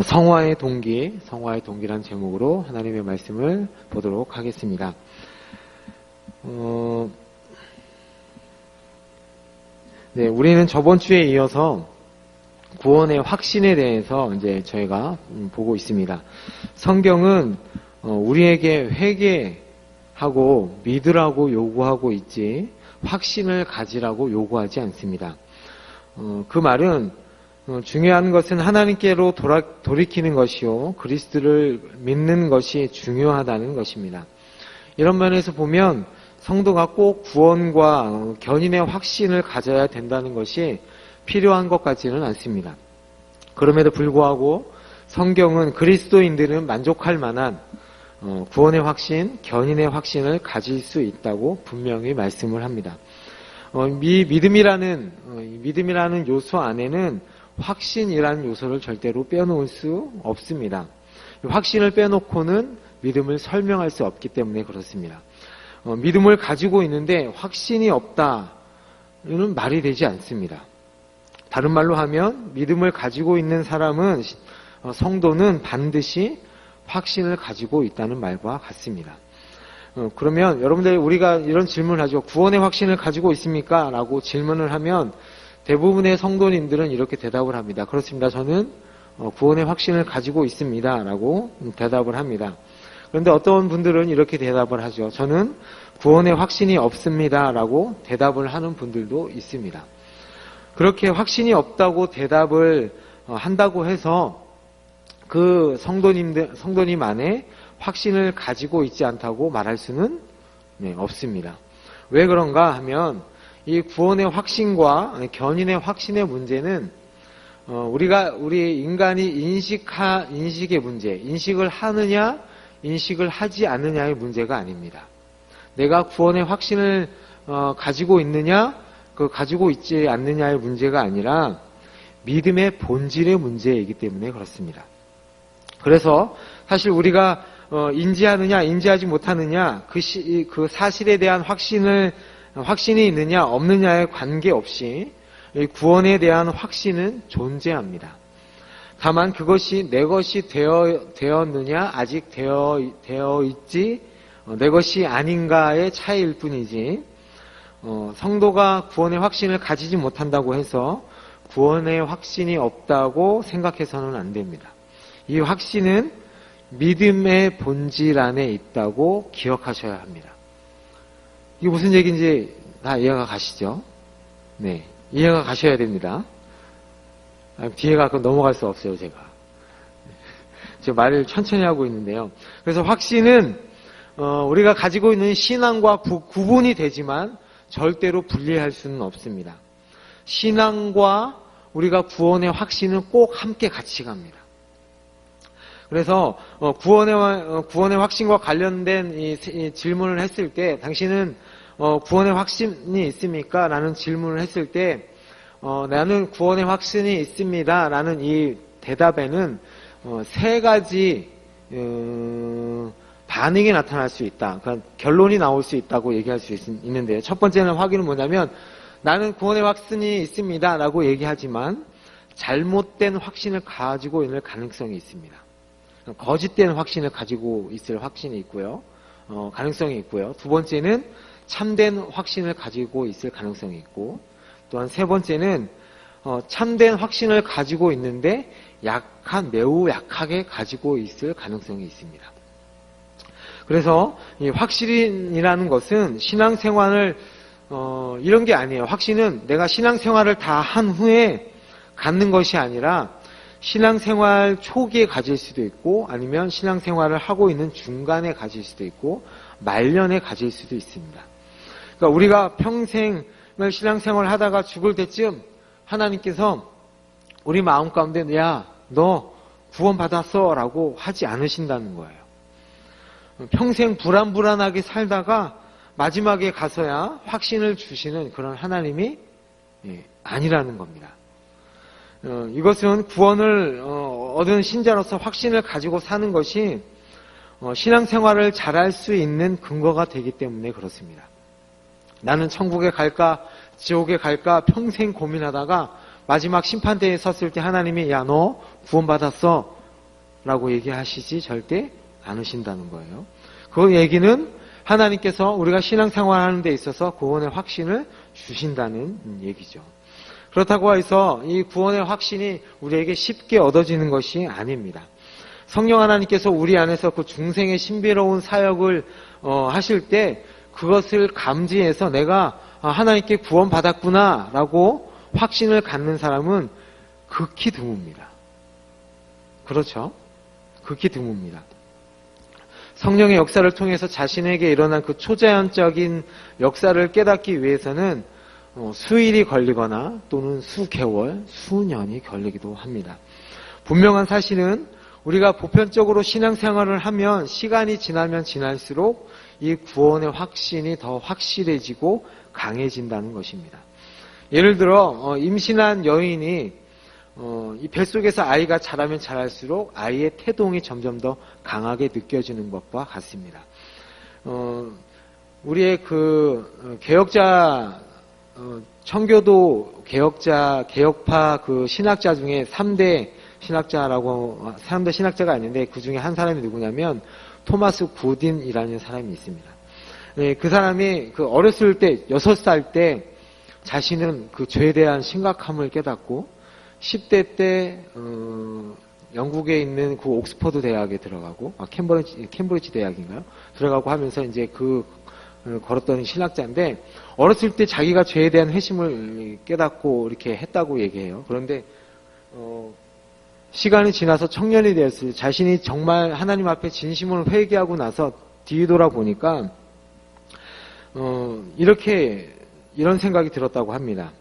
성화의 동기란 제목으로 하나님의 말씀을 보도록 하겠습니다. 네, 우리는 저번 주에 이어서 구원의 확신에 대해서 이제 저희가 보고 있습니다. 성경은 우리에게 회개하고 믿으라고 요구하고 있지 확신을 가지라고 요구하지 않습니다. 그 말은 중요한 것은 하나님께로 돌이키는 것이요 그리스도를 믿는 것이 중요하다는 것입니다. 이런 면에서 보면 성도가 꼭 구원과 견인의 확신을 가져야 된다는 것이 필요한 것 같지는 않습니다. 그럼에도 불구하고 성경은 그리스도인들은 만족할 만한 구원의 확신, 견인의 확신을 가질 수 있다고 분명히 말씀을 합니다. 이 믿음이라는 요소 안에는 확신이라는 요소를 절대로 빼놓을 수 없습니다. 확신을 빼놓고는 믿음을 설명할 수 없기 때문에 그렇습니다. 믿음을 가지고 있는데 확신이 없다는 말이 되지 않습니다. 다른 말로 하면 믿음을 가지고 있는 사람은 성도는 반드시 확신을 가지고 있다는 말과 같습니다. 그러면 여러분들 우리가 이런 질문을 하죠. 구원의 확신을 가지고 있습니까? 라고 질문을 하면 대부분의 성도님들은 이렇게 대답을 합니다. 그렇습니다. 저는 구원의 확신을 가지고 있습니다. 라고 대답을 합니다. 그런데 어떤 분들은 이렇게 대답을 하죠. 저는 구원의 확신이 없습니다. 라고 대답을 하는 분들도 있습니다. 그렇게 확신이 없다고 대답을 한다고 해서 그 성도님 안에 확신을 가지고 있지 않다고 말할 수는 없습니다. 왜 그런가 하면 이 구원의 확신과 견인의 확신의 문제는 우리 인간이 인식의 문제, 인식을 하느냐, 인식을 하지 않느냐의 문제가 아닙니다. 내가 구원의 확신을 가지고 있느냐, 가지고 있지 않느냐의 문제가 아니라 믿음의 본질의 문제이기 때문에 그렇습니다. 그래서 사실 우리가 인지하느냐, 인지하지 못하느냐, 그 사실에 대한 확신이 있느냐, 없느냐에 관계없이 구원에 대한 확신은 존재합니다. 다만 그것이 내 것이 되었느냐, 아직 되어 있지, 내 것이 아닌가의 차이일 뿐이지, 성도가 구원의 확신을 가지지 못한다고 해서 구원의 확신이 없다고 생각해서는 안 됩니다. 이 확신은 믿음의 본질 안에 있다고 기억하셔야 합니다. 이게 무슨 얘기인지 다 이해가 가시죠? 네, 이해가 가셔야 됩니다. 뒤에가 넘어갈 수 없어요, 제가 말을 천천히 하고 있는데요. 그래서 확신은 우리가 가지고 있는 신앙과 구분이 되지만 절대로 분리할 수는 없습니다. 신앙과 우리가 구원의 확신은 꼭 함께 같이 갑니다. 그래서 구원의 확신과 관련된 이 질문을 했을 때 당신은 구원의 확신이 있습니까? 라는 질문을 했을 때 나는 구원의 확신이 있습니다. 라는 이 대답에는 세 가지 반응이 나타날 수 있다. 그러니까 결론이 나올 수 있다고 얘기할 수 있는데요. 첫 번째는 확인은 뭐냐면 나는 구원의 확신이 있습니다. 라고 얘기하지만 잘못된 확신을 가지고 있는 가능성이 있습니다. 거짓된 확신을 가지고 있을 확신이 있고요. 가능성이 있고요. 두 번째는 참된 확신을 가지고 있을 가능성이 있고 또한 세 번째는 참된 확신을 가지고 있는데 매우 약하게 가지고 있을 가능성이 있습니다. 그래서 이 확신이라는 것은 신앙생활을 이런 게 아니에요. 확신은 내가 신앙생활을 다 한 후에 갖는 것이 아니라 신앙생활 초기에 가질 수도 있고 아니면 신앙생활을 하고 있는 중간에 가질 수도 있고 말년에 가질 수도 있습니다. 그러니까 우리가 평생을 신앙생활을 하다가 죽을 때쯤 하나님께서 우리 마음 가운데 야, 너 구원받았어 라고 하지 않으신다는 거예요. 평생 불안하게 살다가 마지막에 가서야 확신을 주시는 그런 하나님이 아니라는 겁니다. 이것은 구원을 얻은 신자로서 확신을 가지고 사는 것이 신앙생활을 잘할 수 있는 근거가 되기 때문에 그렇습니다. 나는 천국에 갈까 지옥에 갈까 평생 고민하다가 마지막 심판대에 섰을 때 하나님이 야, 너 구원받았어 라고 얘기하시지 절대 않으신다는 거예요. 그 얘기는 하나님께서 우리가 신앙생활하는 데 있어서 구원의 확신을 주신다는 얘기죠. 그렇다고 해서 이 구원의 확신이 우리에게 쉽게 얻어지는 것이 아닙니다. 성령 하나님께서 우리 안에서 그 중생의 신비로운 사역을 하실 때 그것을 감지해서 내가 하나님께 구원받았구나 라고 확신을 갖는 사람은 극히 드뭅니다. 그렇죠? 극히 드뭅니다. 성령의 역사를 통해서 자신에게 일어난 그 초자연적인 역사를 깨닫기 위해서는 수일이 걸리거나 또는 수개월, 수년이 걸리기도 합니다. 분명한 사실은 우리가 보편적으로 신앙생활을 하면 시간이 지나면 지날수록 이 구원의 확신이 더 확실해지고 강해진다는 것입니다. 예를 들어 임신한 여인이 이 뱃속에서 아이가 자라면 자랄수록 아이의 태동이 점점 더 강하게 느껴지는 것과 같습니다. 우리의 그 개혁자 청교도 개혁파 그 신학자 중에 3대 신학자가 있는데 그 중에 한 사람이 누구냐면 토마스 구딘이라는 사람이 있습니다. 네, 그 사람이 그 어렸을 때 6살 때 자신은 그 죄에 대한 심각함을 깨닫고 10대 때 영국에 있는 그 옥스퍼드 대학에 들어가고 캠브리지 대학인가요? 들어가고 하면서 이제 걸었던 신학자인데 어렸을 때 자기가 죄에 대한 회심을 깨닫고 이렇게 했다고 얘기해요. 그런데 시간이 지나서 청년이 되었을 때 자신이 정말 하나님 앞에 진심으로 회개하고 나서 뒤돌아보니까 이런 생각이 들었다고 합니다.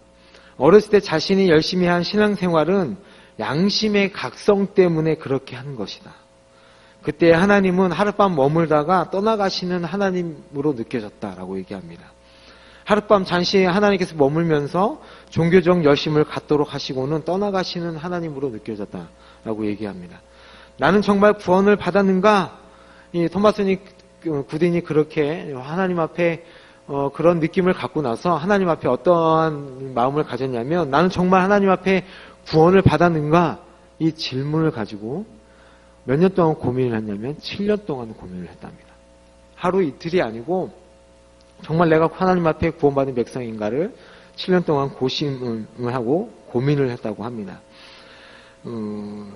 어렸을 때 자신이 열심히 한 신앙생활은 양심의 각성 때문에 그렇게 하는 것이다. 그때 하나님은 하룻밤 머물다가 떠나가시는 하나님으로 느껴졌다라고 얘기합니다. 하룻밤 잠시 하나님께서 머물면서 종교적 열심을 갖도록 하시고는 떠나가시는 하나님으로 느껴졌다라고 얘기합니다. 나는 정말 구원을 받았는가? 이 토마스 구딘이 그렇게 하나님 앞에 그런 느낌을 갖고 나서 하나님 앞에 어떠한 마음을 가졌냐면 나는 정말 하나님 앞에 구원을 받았는가? 이 질문을 가지고 몇 년 동안 고민을 했냐면 7년 동안 고민을 했답니다. 하루 이틀이 아니고 정말 내가 하나님 앞에 구원받은 백성인가를 7년 동안 고심을 하고 고민을 했다고 합니다.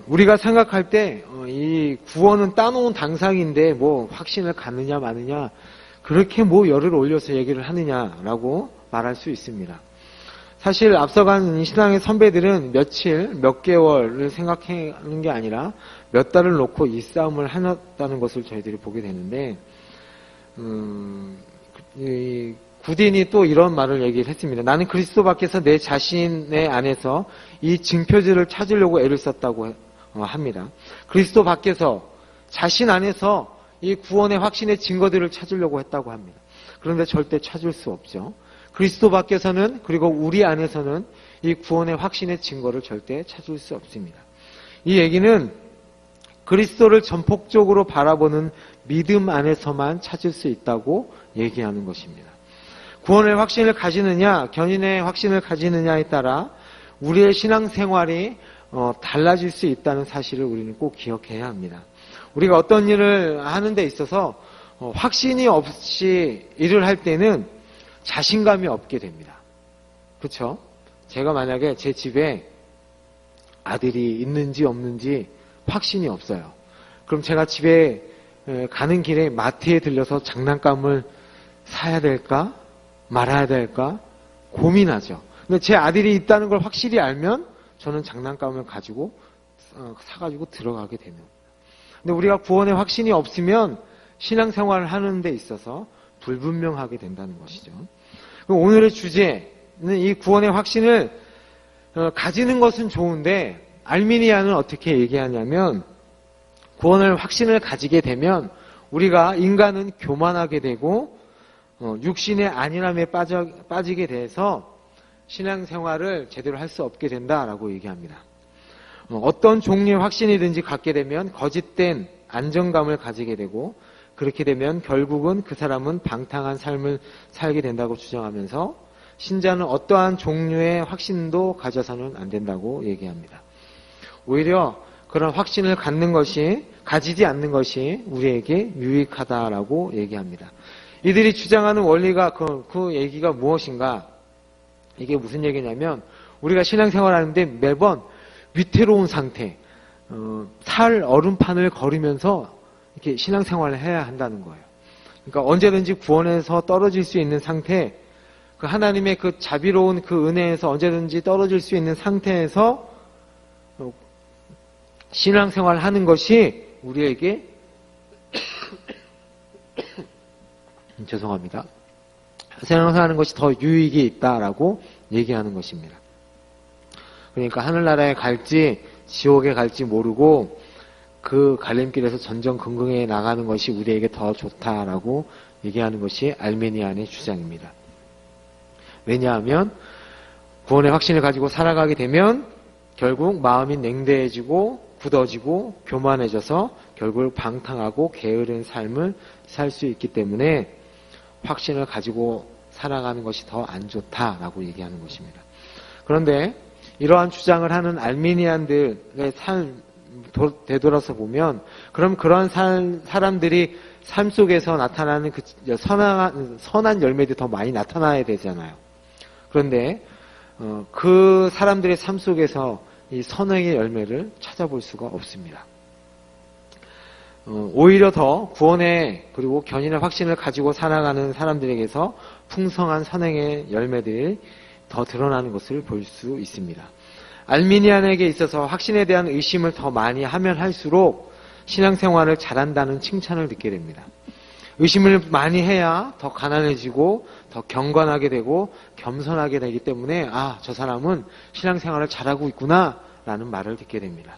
우리가 생각할 때 이 구원은 따놓은 당상인데 뭐 확신을 갖느냐 마느냐 그렇게 뭐 열을 올려서 얘기를 하느냐라고 말할 수 있습니다. 사실 앞서간 신앙의 선배들은 며칠, 몇 개월을 생각하는 게 아니라 몇 달을 놓고 이 싸움을 하였다는 것을 저희들이 보게 되는데 구딘이 또 이런 말을 얘기를 했습니다. 나는 그리스도 밖에서 내 자신의 안에서 이 증표지를 찾으려고 애를 썼다고 합니다. 그리스도 밖에서 자신 안에서 이 구원의 확신의 증거들을 찾으려고 했다고 합니다. 그런데 절대 찾을 수 없죠. 그리스도 밖에서는 그리고 우리 안에서는 이 구원의 확신의 증거를 절대 찾을 수 없습니다. 이 얘기는 그리스도를 전폭적으로 바라보는 믿음 안에서만 찾을 수 있다고 얘기하는 것입니다. 구원의 확신을 가지느냐 견인의 확신을 가지느냐에 따라 우리의 신앙생활이 달라질 수 있다는 사실을 우리는 꼭 기억해야 합니다. 우리가 어떤 일을 하는 데 있어서 확신이 없이 일을 할 때는 자신감이 없게 됩니다. 그렇죠? 제가 만약에 제 집에 아들이 있는지 없는지 확신이 없어요. 그럼 제가 집에 가는 길에 마트에 들려서 장난감을 사야 될까? 말아야 될까? 고민하죠. 근데 제 아들이 있다는 걸 확실히 알면 저는 장난감을 가지고 사가지고 들어가게 되는. 근데 우리가 구원의 확신이 없으면 신앙생활을 하는 데 있어서 불분명하게 된다는 것이죠. 오늘의 주제는 이 구원의 확신을 가지는 것은 좋은데 알미니아는 어떻게 얘기하냐면 구원을 확신을 가지게 되면 우리가 인간은 교만하게 되고 육신의 안일함에 빠지게 돼서 신앙생활을 제대로 할 수 없게 된다라고 얘기합니다. 어떤 종류의 확신이든지 갖게 되면 거짓된 안정감을 가지게 되고 그렇게 되면 결국은 그 사람은 방탕한 삶을 살게 된다고 주장하면서 신자는 어떠한 종류의 확신도 가져서는 안 된다고 얘기합니다. 오히려 그런 확신을 가지지 않는 것이 우리에게 유익하다라고 얘기합니다. 이들이 주장하는 원리가 그 얘기가 무엇인가? 이게 무슨 얘기냐면 우리가 신앙생활하는데 매번 위태로운 상태, 살 얼음판을 걸으면서 이렇게 신앙생활을 해야 한다는 거예요. 그러니까 언제든지 구원에서 떨어질 수 있는 상태, 그 하나님의 그 자비로운 그 은혜에서 언제든지 떨어질 수 있는 상태에서 신앙생활을 하는 것이 우리에게 죄송합니다. 신앙생활하는 것이 더 유익이 있다라고 얘기하는 것입니다. 그러니까 하늘나라에 갈지 지옥에 갈지 모르고 그 갈림길에서 전전긍긍해 나가는 것이 우리에게 더 좋다라고 얘기하는 것이 알메니안의 주장입니다. 왜냐하면 구원의 확신을 가지고 살아가게 되면 결국 마음이 냉대해지고 굳어지고 교만해져서 결국 방탕하고 게으른 삶을 살 수 있기 때문에 확신을 가지고 살아가는 것이 더 안 좋다라고 얘기하는 것입니다. 그런데 이러한 주장을 하는 알메니안들의 삶 되돌아서 보면 그럼 그러한 사람들이 삶 속에서 나타나는 그 선한 열매들이 더 많이 나타나야 되잖아요. 그런데 그 사람들의 삶 속에서 이 선행의 열매를 찾아볼 수가 없습니다. 오히려 더 구원의 그리고 견인의 확신을 가지고 살아가는 사람들에게서 풍성한 선행의 열매들이 더 드러나는 것을 볼 수 있습니다. 알미니안에게 있어서 확신에 대한 의심을 더 많이 하면 할수록 신앙생활을 잘한다는 칭찬을 듣게 됩니다. 의심을 많이 해야 더 가난해지고 더 경건하게 되고 겸손하게 되기 때문에 저 사람은 신앙생활을 잘하고 있구나 라는 말을 듣게 됩니다.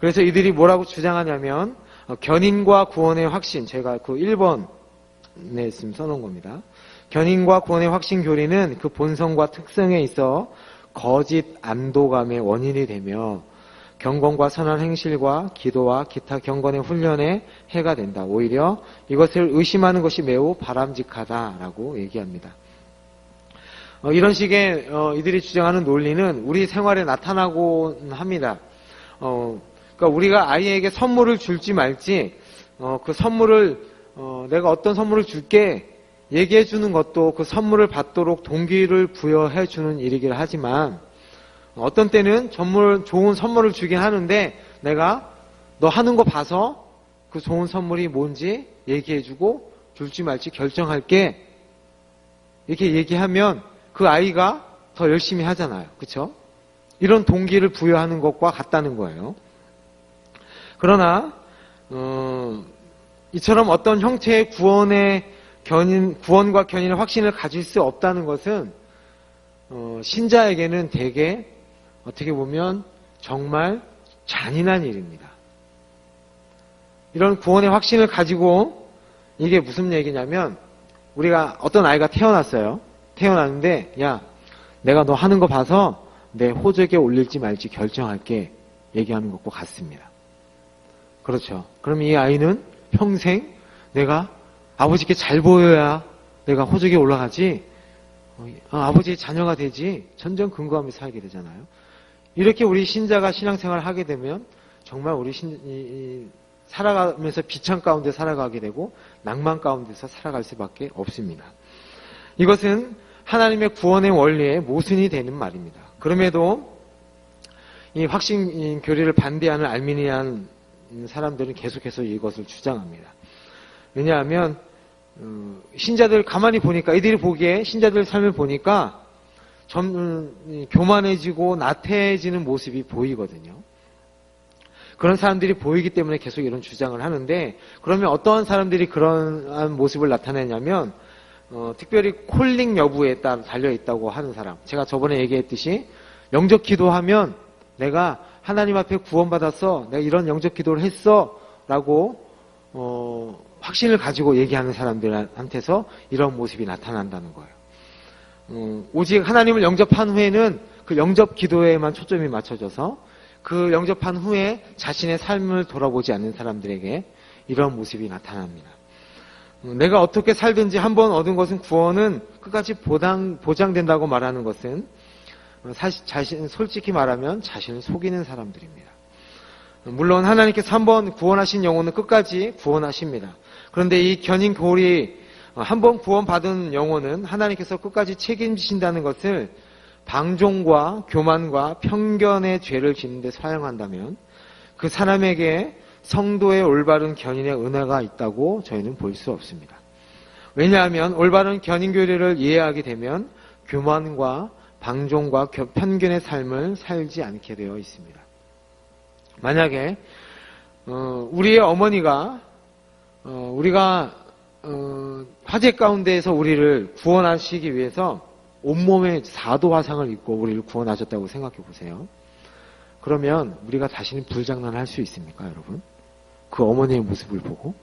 그래서 이들이 뭐라고 주장하냐면 견인과 구원의 확신, 제가 그 1번에 지금 써놓은 겁니다. 견인과 구원의 확신 교리는 그 본성과 특성에 있어 거짓 안도감의 원인이 되며 경건과 선한 행실과 기도와 기타 경건의 훈련에 해가 된다. 오히려 이것을 의심하는 것이 매우 바람직하다라고 얘기합니다. 이런 식의 이들이 주장하는 논리는 우리 생활에 나타나곤 합니다. 그러니까 우리가 아이에게 선물을 줄지 말지 그 선물을 내가 어떤 선물을 줄게 얘기해 주는 것도 그 선물을 받도록 동기를 부여해 주는 일이긴 하지만 어떤 때는 좋은 선물을 주긴 하는데 내가 너 하는 거 봐서 그 좋은 선물이 뭔지 얘기해 주고 줄지 말지 결정할게 이렇게 얘기하면 그 아이가 더 열심히 하잖아요. 그렇죠? 이런 동기를 부여하는 것과 같다는 거예요. 그러나 이처럼 어떤 형태의 구원과 견인의 확신을 가질 수 없다는 것은 신자에게는 되게 어떻게 보면 정말 잔인한 일입니다. 이런 구원의 확신을 가지고 이게 무슨 얘기냐면 우리가 어떤 아이가 태어났어요. 태어났는데 야 내가 너 하는 거 봐서 내 호적에 올릴지 말지 결정할게 얘기하는 것과 같습니다. 그렇죠. 그럼 이 아이는 평생 내가 아버지께 잘 보여야 내가 호적에 올라가지 아버지의 자녀가 되지 전전긍긍하며 살게 되잖아요. 이렇게 우리 신자가 신앙생활을 하게 되면 정말 우리 살아가면서 비참 가운데 살아가게 되고 낭만 가운데서 살아갈 수밖에 없습니다. 이것은 하나님의 구원의 원리에 모순이 되는 말입니다. 그럼에도 이 확신 교리를 반대하는 알미니안 사람들은 계속해서 이것을 주장합니다. 왜냐하면 신자들 가만히 보니까 이들이 보기에 신자들 삶을 보니까 교만해지고 나태해지는 모습이 보이거든요. 그런 사람들이 보이기 때문에 계속 이런 주장을 하는데 그러면 어떠한 사람들이 그런 모습을 나타내냐면 특별히 콜링 여부에 따라 달려있다고 하는 사람. 제가 저번에 얘기했듯이 영접 기도하면 내가 하나님 앞에 구원받았어. 내가 이런 영접 기도를 했어. 라고 확신을 가지고 얘기하는 사람들한테서 이런 모습이 나타난다는 거예요. 오직 하나님을 영접한 후에는 그 영접 기도에만 초점이 맞춰져서 그 영접한 후에 자신의 삶을 돌아보지 않는 사람들에게 이런 모습이 나타납니다. 내가 어떻게 살든지 한번 얻은 것은 구원은 끝까지 보장된다고 말하는 것은 솔직히 말하면 자신을 속이는 사람들입니다. 물론 하나님께서 한번 구원하신 영혼은 끝까지 구원하십니다. 그런데 이 견인교리, 한번 구원받은 영혼은 하나님께서 끝까지 책임지신다는 것을 방종과 교만과 편견의 죄를 짓는 데 사용한다면 그 사람에게 성도의 올바른 견인의 은혜가 있다고 저희는 볼 수 없습니다. 왜냐하면 올바른 견인교리를 이해하게 되면 교만과 방종과 편견의 삶을 살지 않게 되어 있습니다. 만약에 우리의 어머니가 우리가 화재 가운데에서 우리를 구원하시기 위해서 온몸에 4도 화상을 입고 우리를 구원하셨다고 생각해 보세요. 그러면 우리가 다시는 불장난할 수 있습니까, 여러분? 그 어머니의 모습을 보고?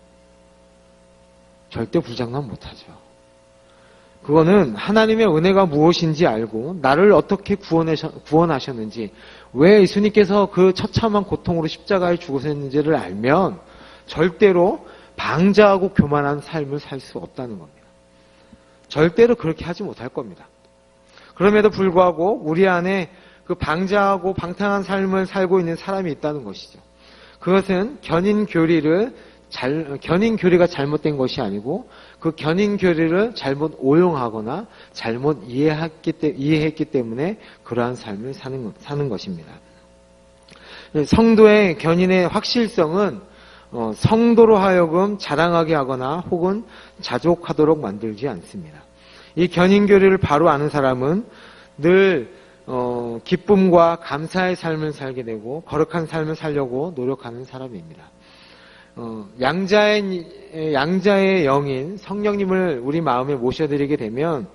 절대 불장난 못하죠. 그거는 하나님의 은혜가 무엇인지 알고 나를 어떻게 구원하셨는지, 왜 예수님께서 그 처참한 고통으로 십자가에 죽으셨는지를 알면 절대로 방자하고 교만한 삶을 살 수 없다는 겁니다. 절대로 그렇게 하지 못할 겁니다. 그럼에도 불구하고 우리 안에 그 방자하고 방탕한 삶을 살고 있는 사람이 있다는 것이죠. 그것은 견인교리가 잘못된 것이 아니고 그 견인교리를 잘못 오용하거나 잘못 이해했기 때문에 그러한 삶을 사는 것입니다. 성도의 견인의 확실성은 성도로 하여금 자랑하게 하거나 혹은 자족하도록 만들지 않습니다. 이 견인교리를 바로 아는 사람은 늘 기쁨과 감사의 삶을 살게 되고 거룩한 삶을 살려고 노력하는 사람입니다. 양자의 영인 성령님을 우리 마음에 모셔드리게 되면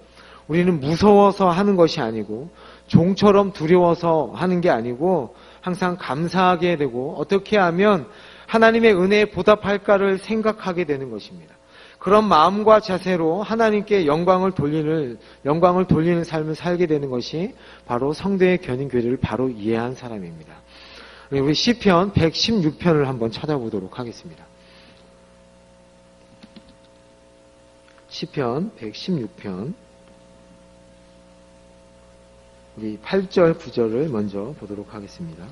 우리는 무서워서 하는 것이 아니고 종처럼 두려워서 하는 게 아니고 항상 감사하게 되고 어떻게 하면 하나님의 은혜에 보답할까를 생각하게 되는 것입니다. 그런 마음과 자세로 하나님께 영광을 돌리는 삶을 살게 되는 것이 바로 성도의 견인교리를 바로 이해한 사람입니다. 우리 시편 116편을 한번 찾아보도록 하겠습니다. 시편 116편 우리 8절 9절을 먼저 보도록 하겠습니다.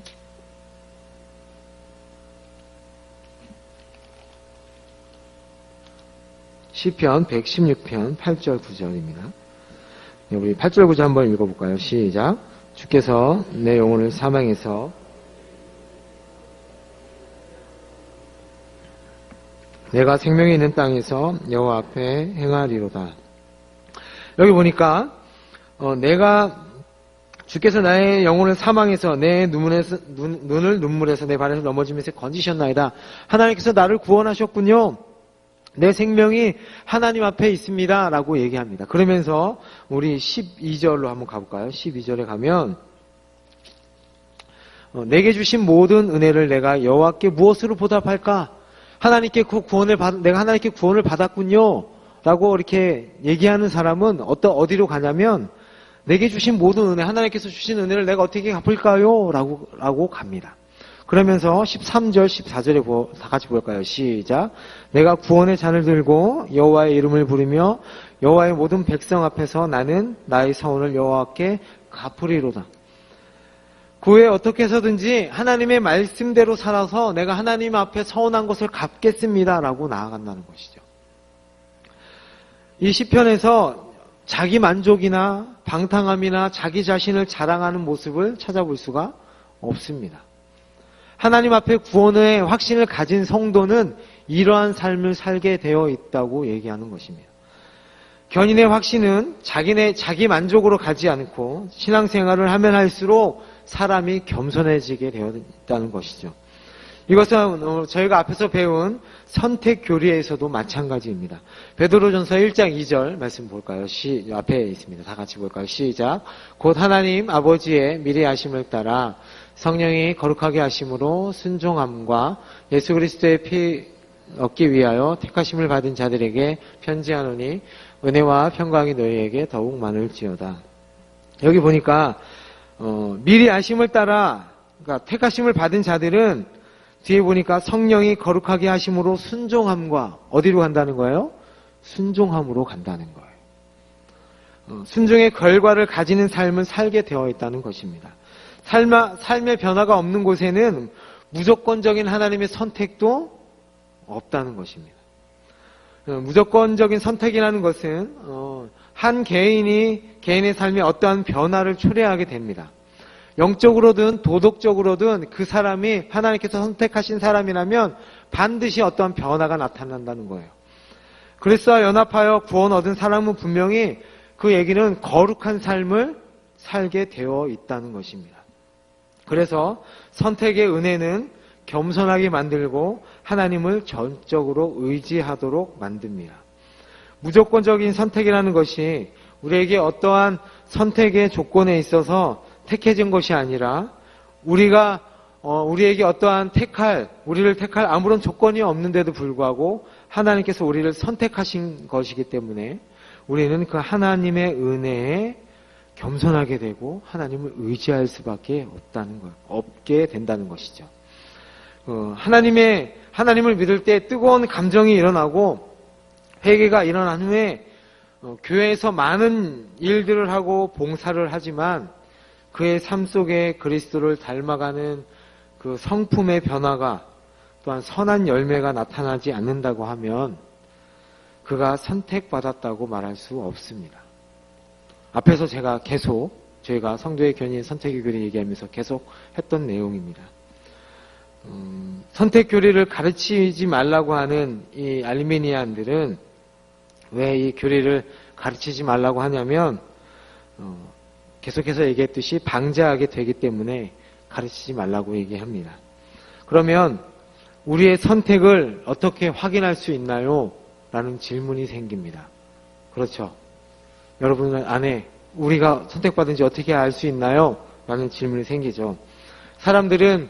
시편 116편 8절 9절입니다. 우리 8절 9절 한번 읽어볼까요? 시작. 주께서 내 영혼을 사망해서 내가 생명이 있는 땅에서 여호와 앞에 행하리로다. 여기 보니까 주께서 나의 영혼을 사망해서 내 눈을 눈물에서 내 발에서 넘어지면서 건지셨나이다. 하나님께서 나를 구원하셨군요. 내 생명이 하나님 앞에 있습니다. 라고 얘기합니다. 그러면서 우리 12절로 한번 가볼까요? 12절에 가면 내게 주신 모든 은혜를 내가 여호와께 무엇으로 보답할까? 내가 하나님께 구원을 받았군요. 라고 이렇게 얘기하는 사람은 어디로 가냐면 내게 주신 모든 은혜, 하나님께서 주신 은혜를 내가 어떻게 갚을까요? 라고 갑니다. 그러면서 13절, 14절에 다 같이 볼까요? 시작. 내가 구원의 잔을 들고 여호와의 이름을 부르며 여호와의 모든 백성 앞에서 나는 나의 서원을 여호와께 갚으리로다. 그 후에 어떻게 해서든지 하나님의 말씀대로 살아서 내가 하나님 앞에 서원한 것을 갚겠습니다. 라고 나아간다는 것이죠. 이 시편에서 자기 만족이나 방탕함이나 자기 자신을 자랑하는 모습을 찾아볼 수가 없습니다. 하나님 앞에 구원의 확신을 가진 성도는 이러한 삶을 살게 되어 있다고 얘기하는 것입니다. 견인의 확신은 자기 만족으로 가지 않고 신앙생활을 하면 할수록 사람이 겸손해지게 되어 있다는 것이죠. 이것은 저희가 앞에서 배운 선택 교리에서도 마찬가지입니다. 베드로전서 1장 2절 말씀 볼까요? 앞에 있습니다. 다 같이 볼까요? 시작. 곧 하나님 아버지의 미리 하심을 따라 성령이 거룩하게 하심으로 순종함과 예수 그리스도의 피 얻기 위하여 택하심을 받은 자들에게 편지하노니 은혜와 평강이 너희에게 더욱 많을지어다. 여기 보니까 미리 하심을 따라 그러니까 택하심을 받은 자들은 뒤에 보니까 성령이 거룩하게 하심으로 순종함과 어디로 간다는 거예요? 순종함으로 간다는 거예요. 순종의 결과를 가지는 삶을 살게 되어 있다는 것입니다. 삶의 변화가 없는 곳에는 무조건적인 하나님의 선택도 없다는 것입니다. 무조건적인 선택이라는 것은 한 개인의 삶에 어떠한 변화를 초래하게 됩니다. 영적으로든 도덕적으로든 그 사람이 하나님께서 선택하신 사람이라면 반드시 어떠한 변화가 나타난다는 거예요. 그리스도와 연합하여 구원 얻은 사람은 분명히 그 얘기는 거룩한 삶을 살게 되어 있다는 것입니다. 그래서 선택의 은혜는 겸손하게 만들고 하나님을 전적으로 의지하도록 만듭니다. 무조건적인 선택이라는 것이 우리에게 어떠한 선택의 조건에 있어서 택해진 것이 아니라 우리에게 어떠한 우리를 택할 아무런 조건이 없는데도 불구하고 하나님께서 우리를 선택하신 것이기 때문에 우리는 그 하나님의 은혜에 겸손하게 되고 하나님을 의지할 수밖에 없게 된다는 것이죠. 하나님을 믿을 때 뜨거운 감정이 일어나고 회개가 일어난 후에 교회에서 많은 일들을 하고 봉사를 하지만 그의 삶 속에 그리스도를 닮아가는 그 성품의 변화가 또한 선한 열매가 나타나지 않는다고 하면 그가 선택받았다고 말할 수 없습니다. 앞에서 제가 저희가 성도의 견인 선택의 교리 얘기하면서 계속 했던 내용입니다. 선택 교리를 가르치지 말라고 하는 이 알미니안들은 왜 이 교리를 가르치지 말라고 하냐면 계속해서 얘기했듯이 방자하게 되기 때문에 가르치지 말라고 얘기합니다. 그러면 우리의 선택을 어떻게 확인할 수 있나요? 라는 질문이 생깁니다. 그렇죠. 여러분 안에 우리가 선택받은지 어떻게 알 수 있나요? 라는 질문이 생기죠. 사람들은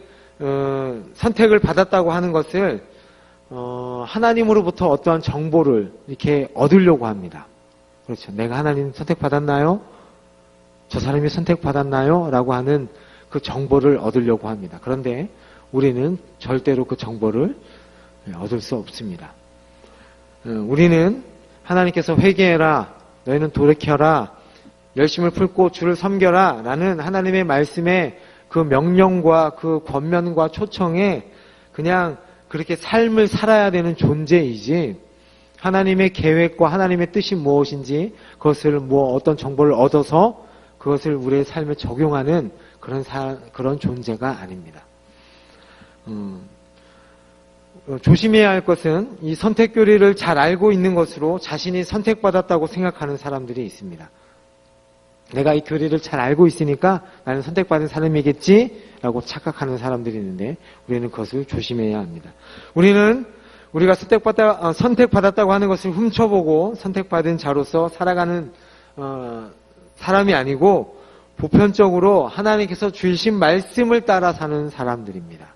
선택을 받았다고 하는 것을 하나님으로부터 어떠한 정보를 이렇게 얻으려고 합니다. 그렇죠. 내가 하나님 선택받았나요? 저 사람이 선택받았나요? 라고 하는 그 정보를 얻으려고 합니다. 그런데 우리는 절대로 그 정보를 얻을 수 없습니다. 우리는 하나님께서 회개해라, 너희는 돌이켜라, 열심을 품고 주를 섬겨라 라는 하나님의 말씀에 그 명령과 그 권면과 초청에 그냥 그렇게 삶을 살아야 되는 존재이지 하나님의 계획과 하나님의 뜻이 무엇인지 그것을 어떤 정보를 얻어서 그것을 우리의 삶에 적용하는 그런 존재가 아닙니다. 조심해야 할 것은 이 선택 교리를 잘 알고 있는 것으로 자신이 선택받았다고 생각하는 사람들이 있습니다. 내가 이 교리를 잘 알고 있으니까 나는 선택받은 사람이겠지라고 착각하는 사람들이 있는데 우리는 그것을 조심해야 합니다. 우리가 선택받았다고 하는 것을 훔쳐보고 선택받은 자로서 살아가는 사람이 아니고 보편적으로 하나님께서 주신 말씀을 따라 사는 사람들입니다.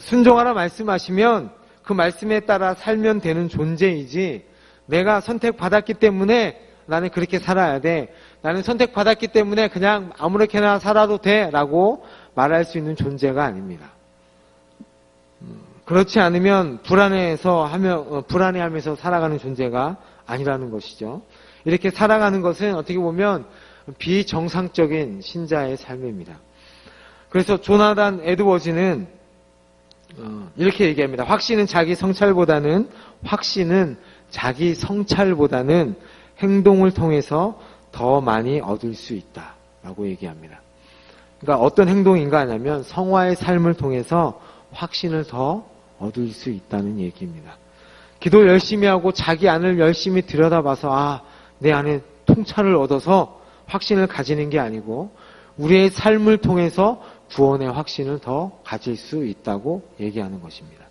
순종하라 말씀하시면 그 말씀에 따라 살면 되는 존재이지 내가 선택받았기 때문에 나는 그렇게 살아야 돼. 나는 선택받았기 때문에 그냥 아무렇게나 살아도 돼 라고 말할 수 있는 존재가 아닙니다. 그렇지 않으면 불안해하면서 살아가는 존재가 아니라는 것이죠. 이렇게 살아가는 것은 어떻게 보면 비정상적인 신자의 삶입니다. 그래서 조나단 에드워즈는 이렇게 얘기합니다. 확신은 자기 성찰보다는 행동을 통해서 더 많이 얻을 수 있다라고 얘기합니다. 그러니까 어떤 행동인가 하냐면 성화의 삶을 통해서 확신을 더 얻을 수 있다는 얘기입니다. 기도 열심히 하고 자기 안을 열심히 들여다봐서 내 안에 통찰을 얻어서 확신을 가지는 게 아니고 우리의 삶을 통해서 구원의 확신을 더 가질 수 있다고 얘기하는 것입니다.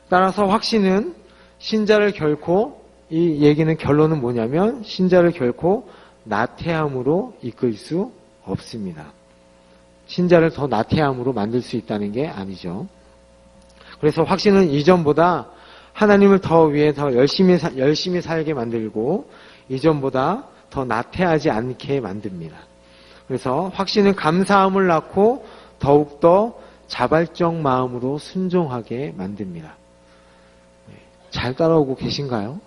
따라서 확신은 신자를 결코 이 얘기는 결론은 뭐냐면 신자를 결코 나태함으로 이끌 수 없습니다. 신자를 더 나태함으로 만들 수 있다는 게 아니죠. 그래서 확신은 이전보다 하나님을 더 위해 더 열심히 살게 만들고 이전보다 더 나태하지 않게 만듭니다. 그래서 확신은 감사함을 낳고 더욱더 자발적 마음으로 순종하게 만듭니다. 잘 따라오고 계신가요?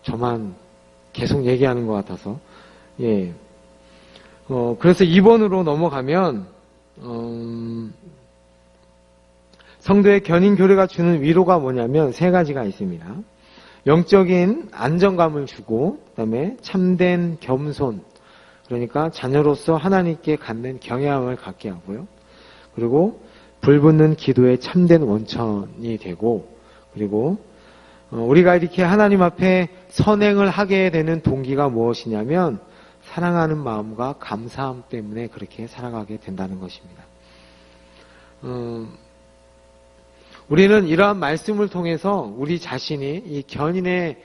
저만 계속 얘기하는 것 같아서. 그래서 2번으로 넘어가면, 성도의 견인 교류가 주는 위로가 뭐냐면 세 가지가 있습니다. 영적인 안정감을 주고, 그다음에 참된 겸손, 그러니까 자녀로서 하나님께 갖는 경외함을 갖게 하고요. 그리고 불붙는 기도의 참된 원천이 되고, 그리고 우리가 이렇게 하나님 앞에 선행을 하게 되는 동기가 무엇이냐면 사랑하는 마음과 감사함 때문에 그렇게 살아가게 된다는 것입니다. 우리는 이러한 말씀을 통해서 우리 자신이 이 견인의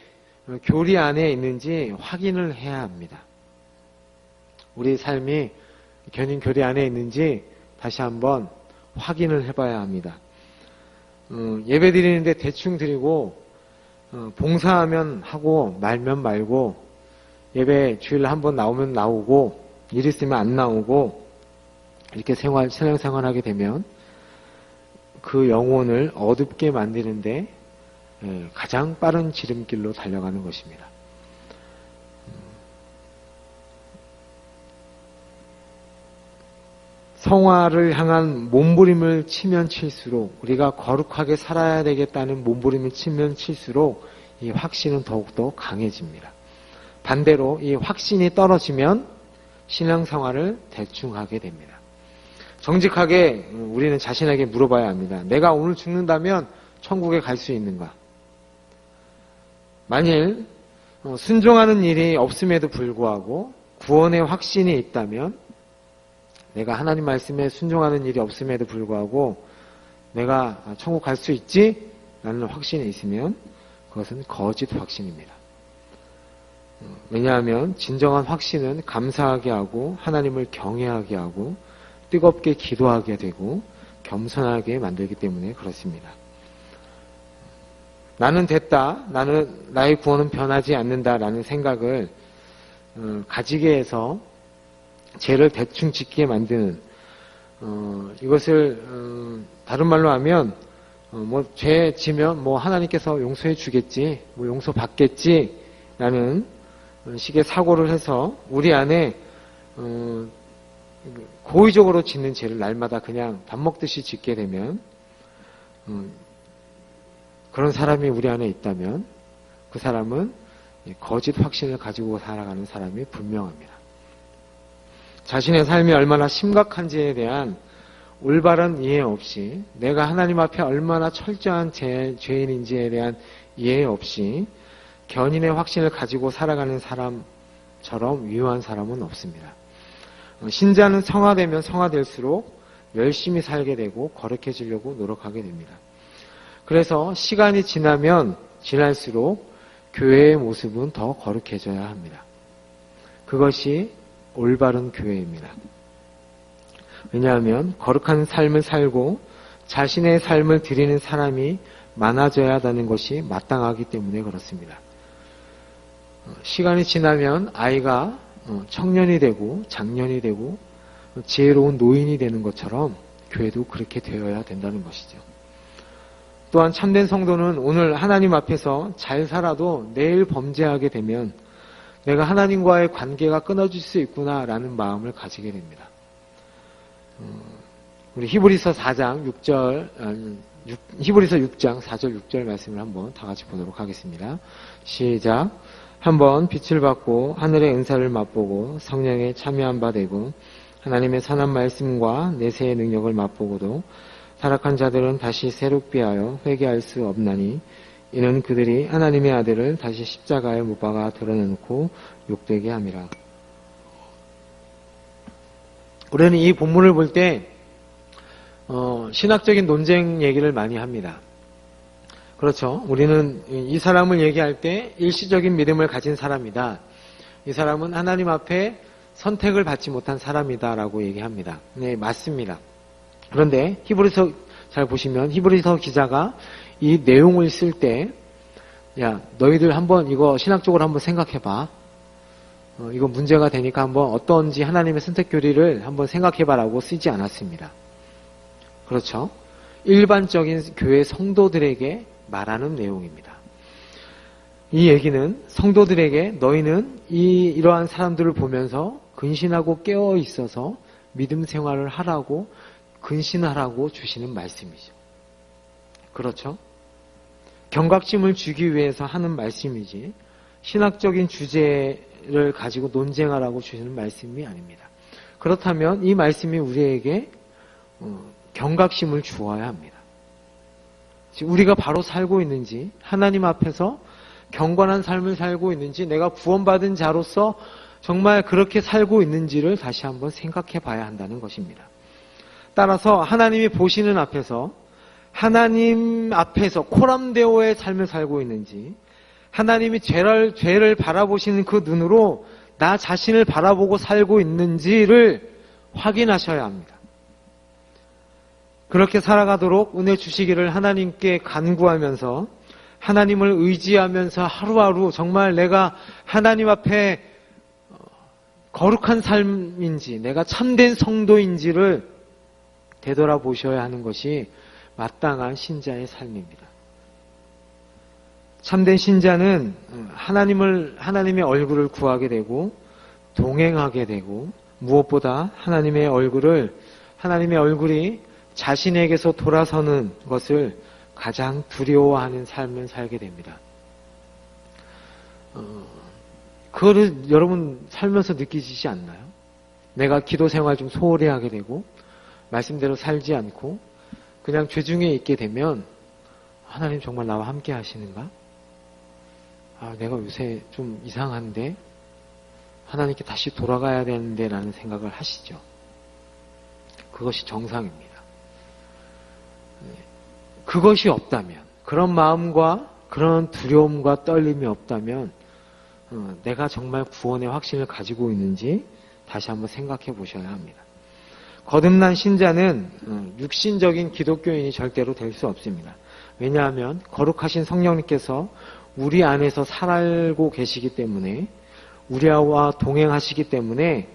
교리 안에 있는지 확인을 해야 합니다. 우리 삶이 견인 교리 안에 있는지 다시 한번 확인을 해봐야 합니다. 예배 드리는데 대충 드리고 봉사하면 하고 말면 말고 예배 주일에 한번 나오면 나오고 일 있으면 안 나오고 이렇게 신앙생활하게 되면 그 영혼을 어둡게 만드는데 가장 빠른 지름길로 달려가는 것입니다. 성화를 향한 몸부림을 치면 칠수록 우리가 거룩하게 살아야 되겠다는 몸부림을 치면 칠수록 이 확신은 더욱더 강해집니다. 반대로 이 확신이 떨어지면 신앙생활을 대충 하게 됩니다. 정직하게 우리는 자신에게 물어봐야 합니다. 내가 오늘 죽는다면 천국에 갈 수 있는가? 만일 순종하는 일이 없음에도 불구하고 구원의 확신이 있다면, 내가 하나님 말씀에 순종하는 일이 없음에도 불구하고 내가 천국 갈 수 있지? 라는 확신이 있으면 그것은 거짓 확신입니다. 왜냐하면 진정한 확신은 감사하게 하고 하나님을 경외하게 하고 뜨겁게 기도하게 되고 겸손하게 만들기 때문에 그렇습니다. 나는 됐다, 나의 구원은 변하지 않는다라는 생각을 가지게 해서 죄를 대충 짓게 만드는, 이것을 다른 말로 하면 죄 지면 하나님께서 용서해 주겠지, 용서 받겠지라는 식의 사고를 해서 우리 안에 고의적으로 짓는 죄를 날마다 그냥 밥 먹듯이 짓게 되면, 그런 사람이 우리 안에 있다면 그 사람은 거짓 확신을 가지고 살아가는 사람이 분명합니다. 자신의 삶이 얼마나 심각한지에 대한 올바른 이해 없이, 내가 하나님 앞에 얼마나 철저한 죄인인지에 대한 이해 없이 견인의 확신을 가지고 살아가는 사람처럼 유효한 사람은 없습니다. 신자는 성화되면 성화될수록 열심히 살게 되고 거룩해지려고 노력하게 됩니다. 그래서 시간이 지나면 지날수록 교회의 모습은 더 거룩해져야 합니다. 그것이 올바른 교회입니다. 왜냐하면 거룩한 삶을 살고 자신의 삶을 드리는 사람이 많아져야 한다는 것이 마땅하기 때문에 그렇습니다. 시간이 지나면 아이가 청년이 되고 장년이 되고 지혜로운 노인이 되는 것처럼 교회도 그렇게 되어야 된다는 것이죠. 또한 참된 성도는 오늘 하나님 앞에서 잘 살아도 내일 범죄하게 되면 내가 하나님과의 관계가 끊어질 수 있구나라는 마음을 가지게 됩니다. 우리 히브리서 4장 4절 6절 말씀을 한번 다 같이 보도록 하겠습니다. 시작. 한번 빛을 받고 하늘의 은사를 맛보고 성령에 참여한 바 되고 하나님의 선한 말씀과 내세의 능력을 맛보고도 타락한 자들은 다시 새롭게 하여 회개할 수 없나니 이는 그들이 하나님의 아들을 다시 십자가에 못 박아 드러내놓고 욕되게 함이라. 우리는 이 본문을 볼 때 신학적인 논쟁 얘기를 많이 합니다. 그렇죠. 우리는 이 사람을 얘기할 때 일시적인 믿음을 가진 사람이다. 이 사람은 하나님 앞에 선택을 받지 못한 사람이다라고 얘기합니다. 네, 맞습니다. 그런데 히브리서 잘 보시면 히브리서 기자가 이 내용을 쓸 때, 야, 너희들 한번 이거 신학적으로 한번 생각해봐. 이거 문제가 되니까 한번 어떤지 하나님의 선택 교리를 한번 생각해봐라고 쓰지 않았습니다. 그렇죠. 일반적인 교회 성도들에게 말하는 내용입니다. 이 얘기는 성도들에게 너희는 이러한 사람들을 보면서 근신하고 깨어 있어서 믿음 생활을 하라고 근신하라고 주시는 말씀이죠. 그렇죠? 경각심을 주기 위해서 하는 말씀이지 신학적인 주제를 가지고 논쟁하라고 주시는 말씀이 아닙니다. 그렇다면 이 말씀이 우리에게 경각심을 주어야 합니다. 우리가 바로 살고 있는지, 하나님 앞에서 경건한 삶을 살고 있는지, 내가 구원받은 자로서 정말 그렇게 살고 있는지를 다시 한번 생각해 봐야 한다는 것입니다. 따라서 하나님이 보시는 앞에서, 하나님 앞에서 코람데오의 삶을 살고 있는지, 하나님이 죄를 바라보시는 그 눈으로 나 자신을 바라보고 살고 있는지를 확인하셔야 합니다. 그렇게 살아가도록 은혜 주시기를 하나님께 간구하면서 하나님을 의지하면서 하루하루 정말 내가 하나님 앞에 거룩한 삶인지 내가 참된 성도인지를 되돌아보셔야 하는 것이 마땅한 신자의 삶입니다. 참된 신자는 하나님의 얼굴을 구하게 되고 동행하게 되고 무엇보다 하나님의 얼굴이 자신에게서 돌아서는 것을 가장 두려워하는 삶을 살게 됩니다. 그거를 여러분 살면서 느끼시지 않나요? 내가 기도 생활 좀 소홀히 하게 되고 말씀대로 살지 않고 그냥 죄 중에 있게 되면 하나님 정말 나와 함께 하시는가? 내가 요새 좀 이상한데 하나님께 다시 돌아가야 되는데 라는 생각을 하시죠. 그것이 정상입니다. 그것이 없다면, 그런 마음과 그런 두려움과 떨림이 없다면 내가 정말 구원의 확신을 가지고 있는지 다시 한번 생각해 보셔야 합니다. 거듭난 신자는 육신적인 기독교인이 절대로 될 수 없습니다. 왜냐하면 거룩하신 성령님께서 우리 안에서 살고 계시기 때문에 우리와 동행하시기 때문에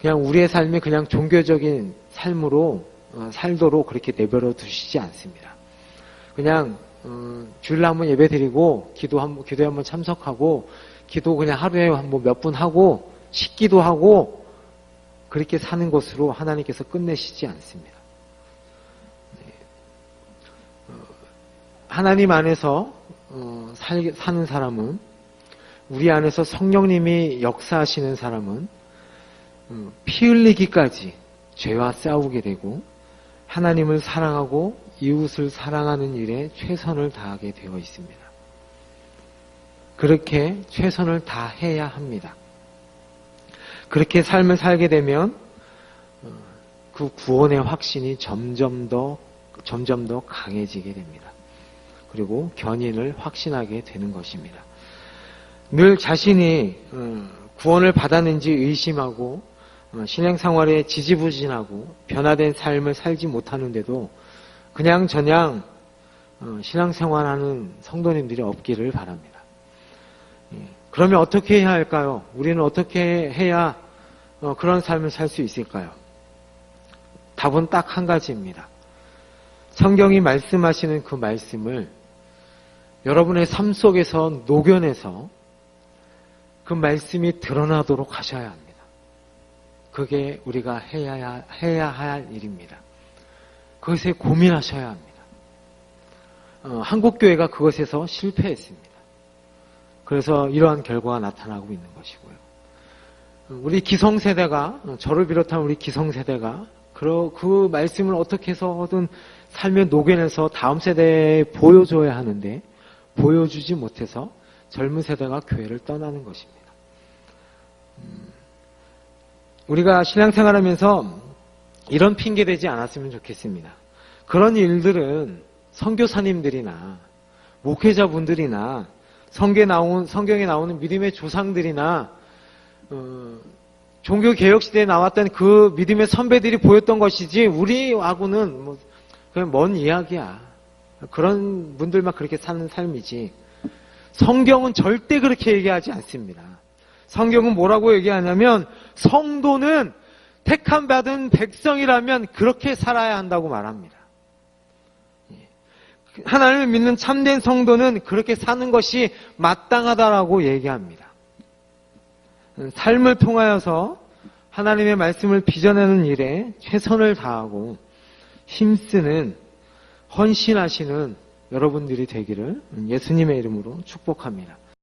그냥 우리의 삶이 그냥 종교적인 삶으로 살도록 그렇게 내버려 두시지 않습니다. 그냥 주일날 한번 예배 드리고 기도에 한번 참석하고 기도 그냥 하루에 한번 몇 분 하고 식기도 하고 그렇게 사는 것으로 하나님께서 끝내시지 않습니다. 하나님 안에서 사는 사람은 우리 안에서 성령님이 역사하시는 사람은 피 흘리기까지 죄와 싸우게 되고 하나님을 사랑하고 이웃을 사랑하는 일에 최선을 다하게 되어 있습니다. 그렇게 최선을 다해야 합니다. 그렇게 삶을 살게 되면 그 구원의 확신이 점점 더 강해지게 됩니다. 그리고 견인을 확신하게 되는 것입니다. 늘 자신이 구원을 받았는지 의심하고 신앙생활에 지지부진하고 변화된 삶을 살지 못하는데도 그냥저냥 신앙생활하는 성도님들이 없기를 바랍니다. 그러면 어떻게 해야 할까요? 우리는 어떻게 해야 그런 삶을 살 수 있을까요? 답은 딱 한 가지입니다. 성경이 말씀하시는 그 말씀을 여러분의 삶 속에서 녹여내서 그 말씀이 드러나도록 하셔야 합니다. 그게 우리가 해야 할 일입니다. 그것에 고민하셔야 합니다. 한국교회가 그것에서 실패했습니다. 그래서 이러한 결과가 나타나고 있는 것이고요. 우리 기성세대가, 저를 비롯한 우리 기성세대가 그 말씀을 어떻게 해서든 삶에 녹여내서 다음 세대에 보여줘야 하는데 보여주지 못해서 젊은 세대가 교회를 떠나는 것입니다. 우리가 신앙생활하면서 이런 핑계 대지 않았으면 좋겠습니다. 그런 일들은 선교사님들이나 목회자분들이나 성경에 나오는 믿음의 조상들이나 종교개혁 시대에 나왔던 그 믿음의 선배들이 보였던 것이지 우리하고는 그냥 먼 이야기야. 그런 분들만 그렇게 사는 삶이지 성경은 절대 그렇게 얘기하지 않습니다. 성경은 뭐라고 얘기하냐면 성도는 택함 받은 백성이라면 그렇게 살아야 한다고 말합니다. 하나님을 믿는 참된 성도는 그렇게 사는 것이 마땅하다라고 얘기합니다. 삶을 통하여서 하나님의 말씀을 빚어내는 일에 최선을 다하고 힘쓰는 헌신하시는 여러분들이 되기를 예수님의 이름으로 축복합니다.